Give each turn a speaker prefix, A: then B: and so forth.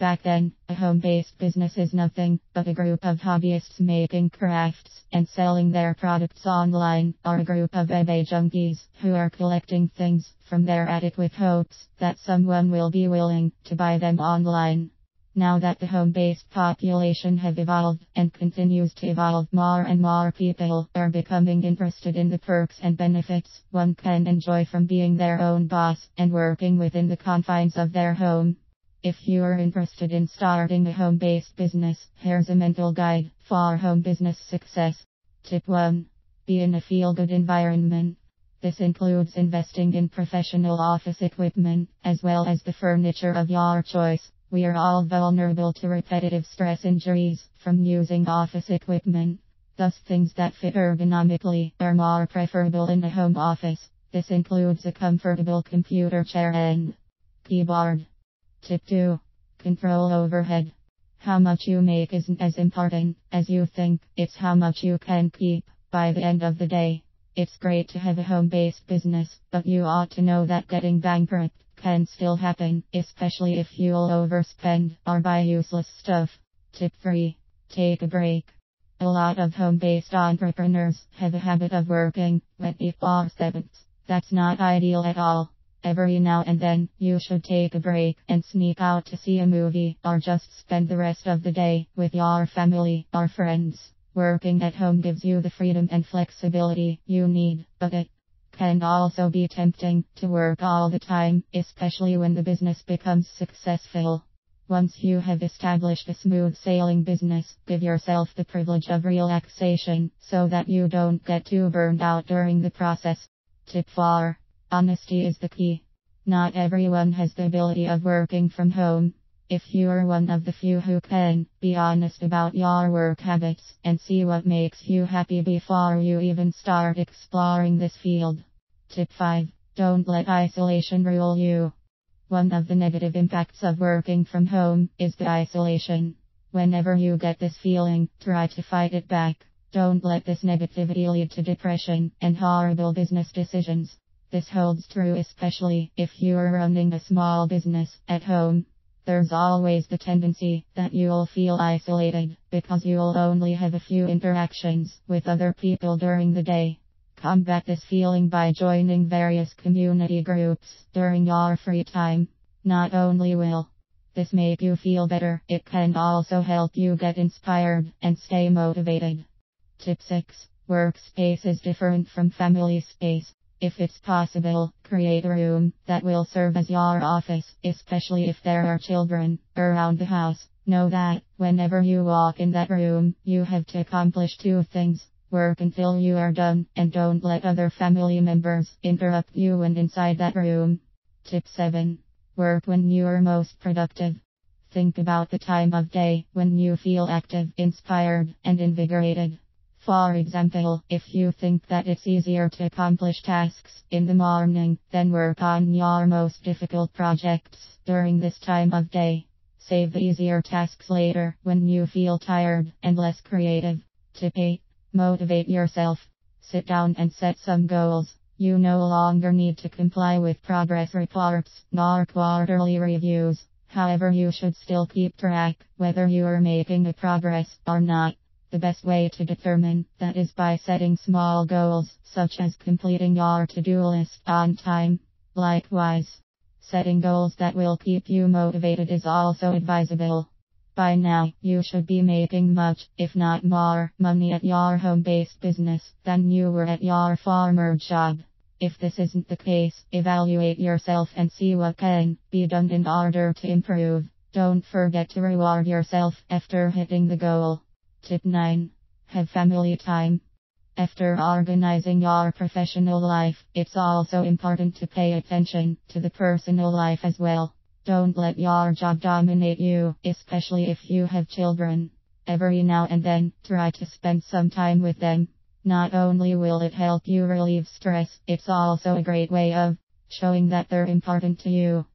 A: Back then, a home-based business is nothing but a group of hobbyists making crafts and selling their products online, or a group of eBay junkies who are collecting things from their attic with hopes that someone will be willing to buy them online. Now that the home-based population have evolved and continues to evolve, more and more people are becoming interested in the perks and benefits one can enjoy from being their own boss and working within the confines of their home. If you are interested in starting a home-based business, here's a mental guide for home business success. Tip 1. Be in a feel-good environment. This includes investing in professional office equipment, as well as the furniture of your choice. We are all vulnerable to repetitive stress injuries from using office equipment. Thus, things that fit ergonomically are more preferable in a home office. This includes a comfortable computer chair and keyboard. Tip 2. Control overhead. How much you make isn't as important as you think, it's how much you can keep by the end of the day. It's great to have a home-based business, but you ought to know that getting bankrupt can still happen, especially if you'll overspend or buy useless stuff. Tip 3. Take a break. A lot of home-based entrepreneurs have a habit of working 24/7. That's not ideal at all. Every now and then, you should take a break and sneak out to see a movie or just spend the rest of the day with your family or friends. Working at home gives you the freedom and flexibility you need, but it can also be tempting to work all the time, especially when the business becomes successful. Once you have established a smooth sailing business, give yourself the privilege of relaxation so that you don't get too burned out during the process. Tip 4. Honesty is the key. Not everyone has the ability of working from home. If you are one of the few who can, be honest about your work habits and see what makes you happy before you even start exploring this field. Tip 5. Don't let isolation rule you. One of the negative impacts of working from home is the isolation. Whenever you get this feeling, try to fight it back. Don't let this negativity lead to depression and horrible business decisions. This holds true especially if you are running a small business at home. There's always the tendency that you'll feel isolated because you'll only have a few interactions with other people during the day. Combat this feeling by joining various community groups during your free time. Not only will this make you feel better, it can also help you get inspired and stay motivated. Tip 6. Workspace is different from family space. If it's possible, create a room that will serve as your office, especially if there are children around the house. Know that, whenever you walk in that room, you have to accomplish two things. Work until you are done, and don't let other family members interrupt you when inside that room. Tip 7. Work when you are most productive. Think about the time of day when you feel active, inspired, and invigorated. For example, if you think that it's easier to accomplish tasks in the morning, then work on your most difficult projects during this time of day. Save the easier tasks later when you feel tired and less creative. Tip 8. Motivate yourself. Sit down and set some goals. You no longer need to comply with progress reports nor quarterly reviews. However, you should still keep track whether you are making a progress or not. The best way to determine that is by setting small goals, such as completing your to-do list on time. Likewise, setting goals that will keep you motivated is also advisable. By now, you should be making much, if not more, money at your home-based business than you were at your former job. If this isn't the case, evaluate yourself and see what can be done in order to improve. Don't forget to reward yourself after hitting the goal. Tip 9. Have family time. After organizing your professional life, it's also important to pay attention to the personal life as well. Don't let your job dominate you, especially if you have children. Every now and then, try to spend some time with them. Not only will it help you relieve stress, it's also a great way of showing that they're important to you.